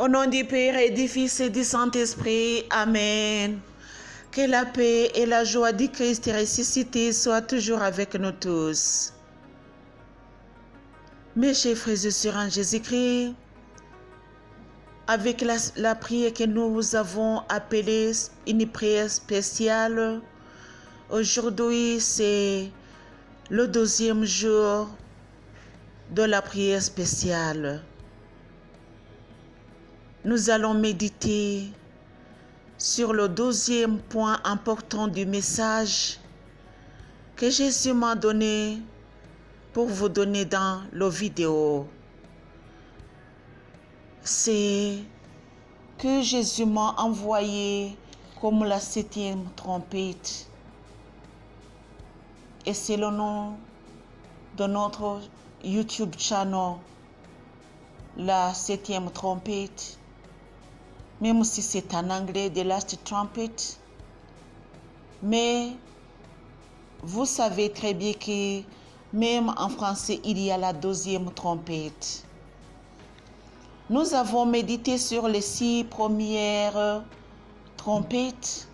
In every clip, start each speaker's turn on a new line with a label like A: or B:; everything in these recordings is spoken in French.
A: Au nom du Père et du Fils et du Saint-Esprit. Amen. Que la paix et la joie du Christ ressuscité soient toujours avec nous tous. Mes chers frères et sœurs en Jésus-Christ, avec la prière que nous avons appelée une prière spéciale, aujourd'hui c'est le 12e jour de la prière spéciale. Nous allons méditer sur le 12e point important du message que Jésus m'a donné pour vous donner dans la vidéo. C'est que Jésus m'a envoyé comme la 7e trompette. Et c'est le nom de notre YouTube channel, la 7e trompette. Même si c'est en anglais, The Last Trumpet. Mais vous savez très bien que même en français, il y a la 12e trompette. Nous avons médité sur les 6 premières trompettes.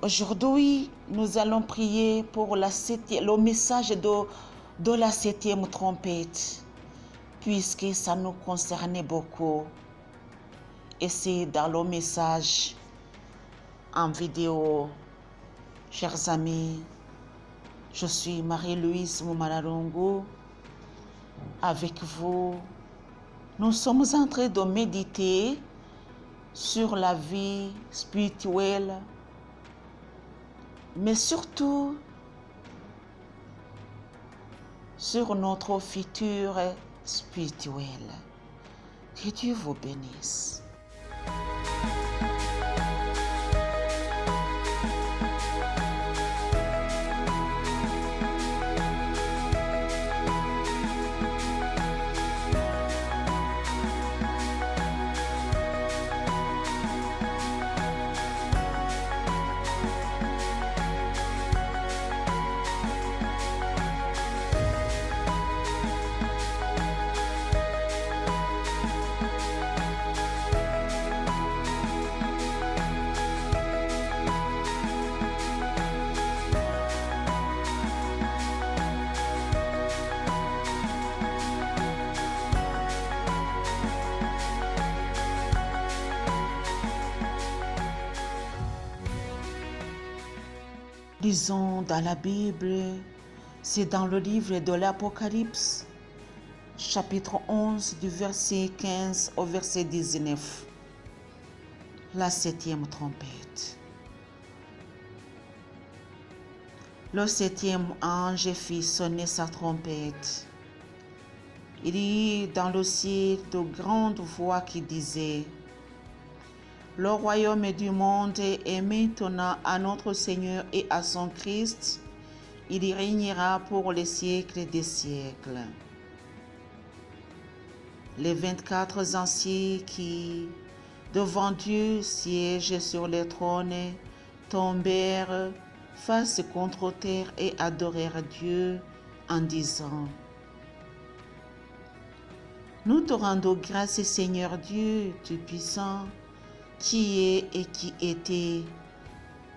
A: Aujourd'hui, nous allons prier pour le message de la 7e trompette, puisque ça nous concernait beaucoup. Et c'est dans le message en vidéo. Chers amis, je suis Marie-Louise Moumalarongo. Avec vous, nous sommes en train de méditer sur la vie spirituelle, mais surtout sur notre futur spirituel. Que Dieu vous bénisse. Lisons dans la Bible, c'est dans le livre de l'Apocalypse, chapitre 11, du verset 15 au verset 19, la 7e trompette. Le 7e ange fit sonner sa trompette. Il y eut dans le ciel de grandes voix qui disaient: le royaume du monde est maintenant à notre Seigneur et à son Christ. Il y régnera pour les siècles des siècles. Les 24 anciens qui, devant Dieu, siègent sur les trônes, tombèrent face contre terre et adorèrent Dieu en disant: nous te rendons grâce, Seigneur Dieu Tout-Puissant, qui est et qui était,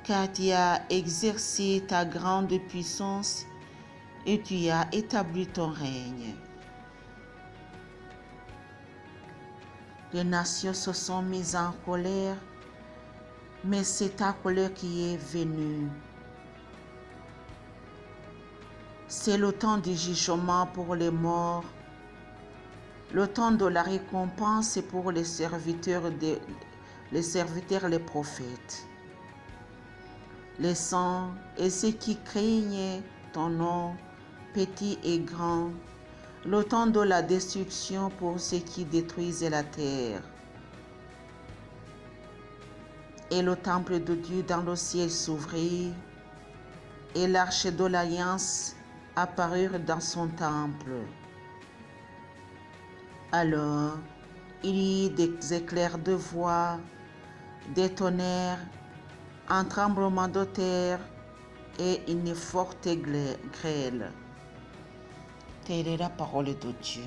A: car tu as exercé ta grande puissance et tu as établi ton règne. Les nations se sont mises en colère, mais c'est ta colère qui est venue. C'est le temps du jugement pour les morts, le temps de la récompense pour les serviteurs, les prophètes, les saints et ceux qui craignent ton nom, petits et grands, le temps de la destruction pour ceux qui détruisent la terre. Et le temple de Dieu dans le ciel s'ouvrit, et l'arche de l'alliance apparut dans son temple. Alors, il y eut des éclairs de voix, des tonnerres, un tremblement de terre et une forte grêle. Telle est la parole de Dieu.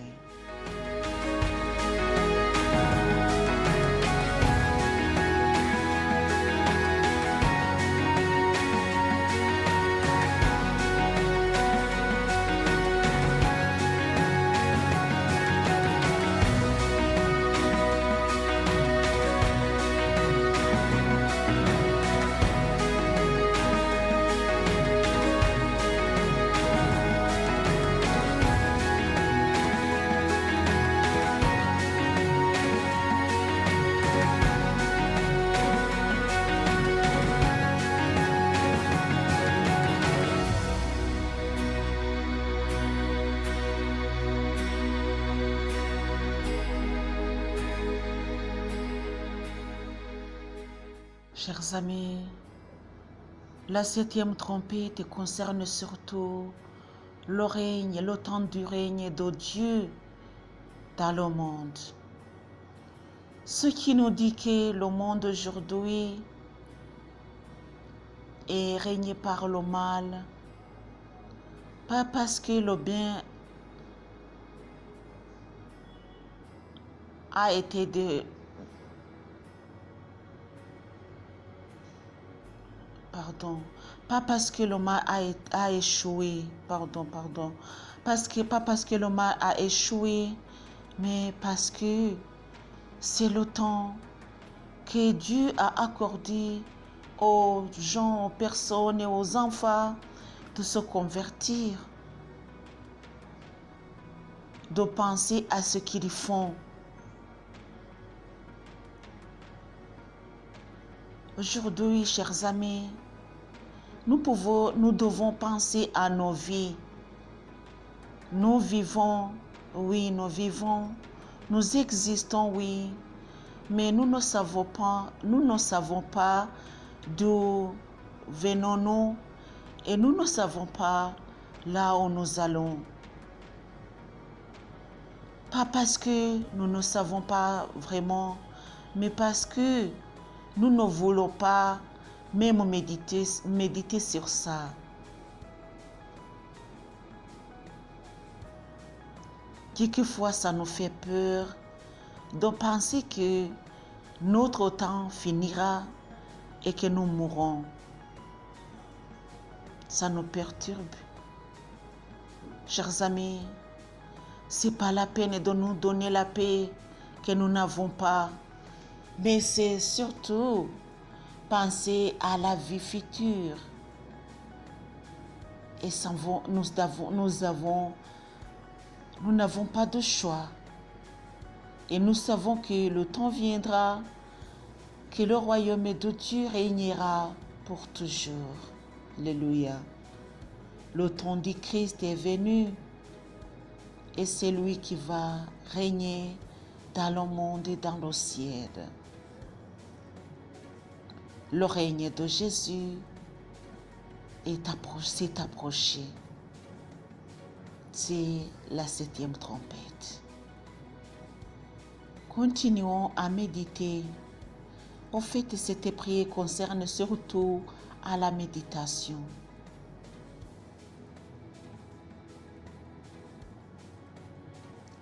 A: Chers amis, la 7e trompette concerne surtout le temps du règne de Dieu dans le monde. Ce qui nous dit que le monde aujourd'hui est régné par le mal, pas parce que le bien a été pas parce que le mal a échoué, pas parce que le mal a échoué, mais parce que c'est le temps que Dieu a accordé aux gens, aux personnes et aux enfants de se convertir, de penser à ce qu'ils font. Aujourd'hui, chers amis, nous devons penser à nos vies. Nous vivons, oui, nous existons, oui, mais nous ne savons pas d'où venons-nous et nous ne savons pas là où nous allons. Pas parce que nous ne savons pas vraiment, mais parce que nous ne voulons pas même méditer sur ça. Quelquefois, ça nous fait peur de penser que notre temps finira et que nous mourrons. Ça nous perturbe. Chers amis, c'est pas la peine de nous donner la paix que nous n'avons pas, mais c'est surtout penser à la vie future. Et nous n'avons pas de choix. Et nous savons que le temps viendra, que le royaume de Dieu régnera pour toujours. Alléluia. Le temps du Christ est venu et c'est lui qui va régner dans le monde et dans le ciel. Le règne de Jésus s'est approché. C'est la 7e trompette. Continuons à méditer. En fait, cette prière concerne surtout à la méditation.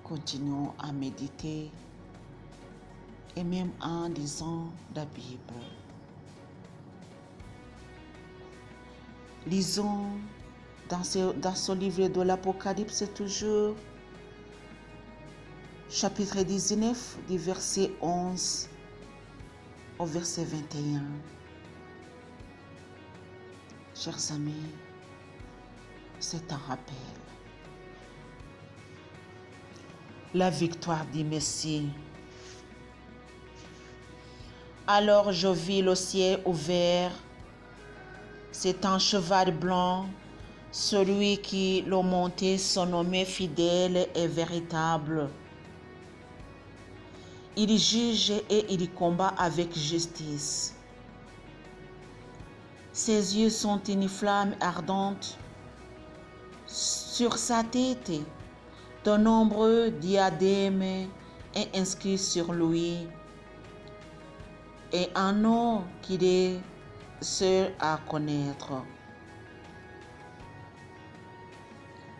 A: Continuons à méditer et même en lisant la Bible. Lisons dans ce livre de l'Apocalypse toujours, chapitre 19, du verset 11 au verset 21. Chers amis, c'est un rappel. La victoire du Messie. Alors je vis le ciel ouvert. C'est un cheval blanc, celui qui le montait se nommait fidèle et véritable. Il juge et il combat avec justice. Ses yeux sont une flamme ardente. Sur sa tête, de nombreux diadèmes est inscrit sur lui, et un nom qu'il est seul à connaître.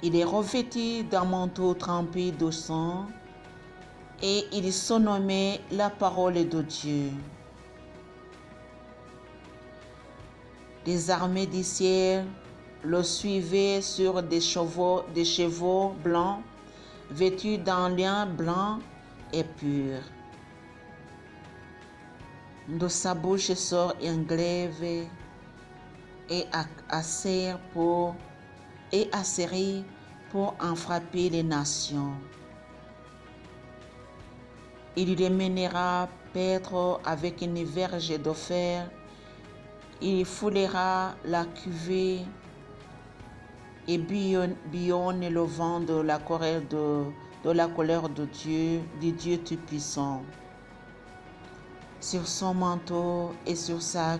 A: Il est revêtu d'un manteau trempé de sang et il se nommait la parole de Dieu. Les armées du ciel le suivaient sur des chevaux blancs, vêtus d'un lin blanc et pur. De sa bouche sort un glaive et acéré pour en frapper les nations. Il les mènera paître avec une verge de fer. Il foulera la cuvée et billonne le vent de la colère de Dieu, du Dieu Tout-Puissant. Sur son manteau et sur sa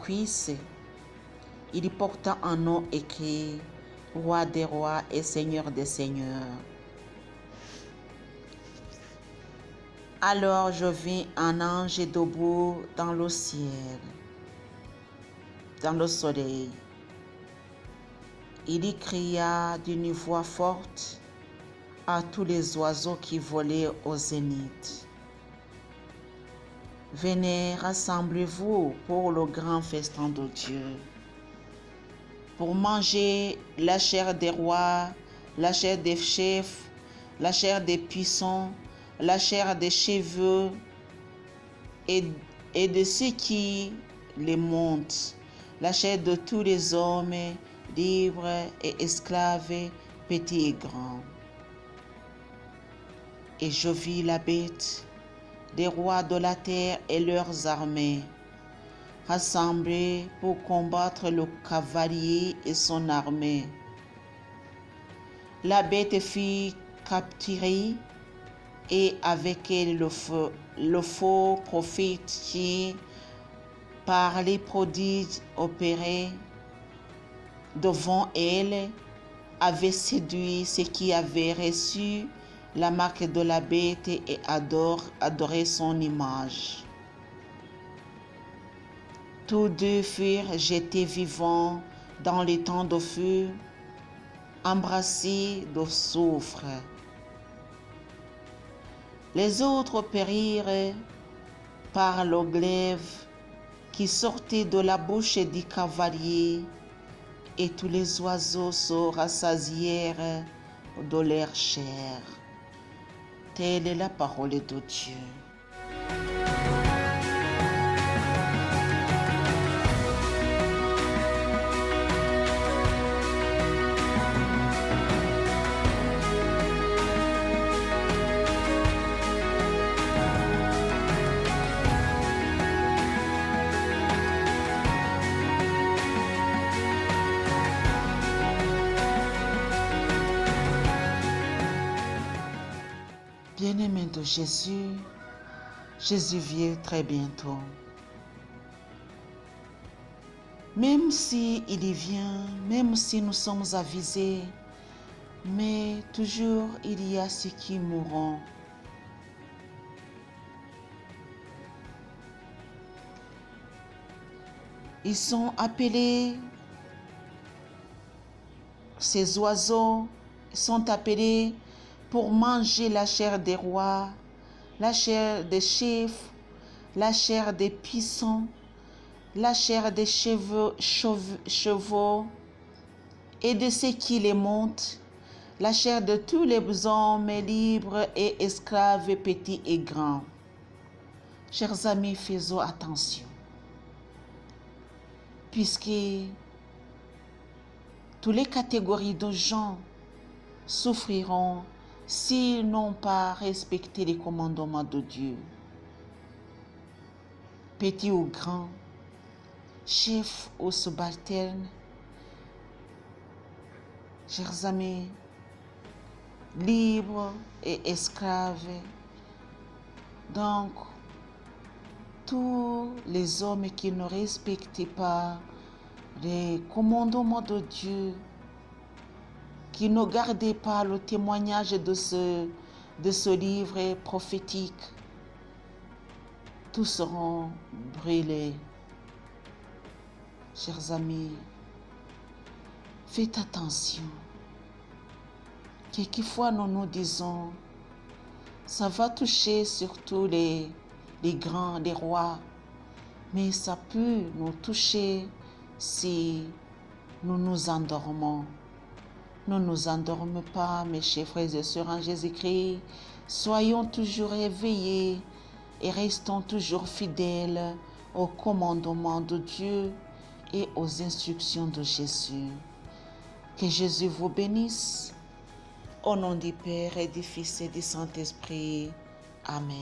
A: cuisse, il porta un nom écrit « Roi des rois et Seigneur des seigneurs ». Alors je vis un ange debout dans le ciel, dans le soleil. Il cria d'une voix forte à tous les oiseaux qui volaient au zénith. Venez, rassemblez-vous pour le grand festin de Dieu, pour manger la chair des rois, la chair des chefs, la chair des puissants, la chair des cheveux et de ceux qui les montent, la chair de tous les hommes, libres et esclaves, petits et grands. Et je vis la bête, des rois de la terre et leurs armées, rassemblés pour combattre le cavalier et son armée. La bête fut capturée et avec elle le faux prophète qui, par les prodiges opérés devant elle, avait séduit ceux qui avaient reçu la marque de la bête et adoré son image. Tous deux furent jetés vivants dans les temps de feu, embrassés de soufre. Les autres périrent par le glaive qui sortait de la bouche du cavalier, et tous les oiseaux se rassasièrent de leur chair. Telle est la parole de Dieu. Bien-aimé de Jésus, Jésus vient très bientôt. Même si il y vient, même si nous sommes avisés, mais toujours il y a ceux qui mourront. Ils sont appelés, ces oiseaux sont appelés pour manger la chair des rois, la chair des chefs, la chair des puissants, la chair des chevaux et de ceux qui les montent, la chair de tous les hommes libres et esclaves, petits et grands. Chers amis, faisons attention, puisque toutes les catégories de gens souffriront s'ils n'ont pas respecté les commandements de Dieu. Petits ou grands, chefs ou subalternes, chers amis, libres et esclaves. Donc, tous les hommes qui ne respectent pas les commandements de Dieu, qui ne gardez pas le témoignage de ce livre prophétique, tous seront brûlés. Chers amis, faites attention. Quelquefois, nous nous disons, ça va toucher surtout les grands, les rois, mais ça peut nous toucher si nous nous endormons. Ne nous endormons pas, mes chers frères et sœurs en Jésus-Christ. Soyons toujours éveillés et restons toujours fidèles aux commandements de Dieu et aux instructions de Jésus. Que Jésus vous bénisse. Au nom du Père et du Fils et du Saint-Esprit. Amen.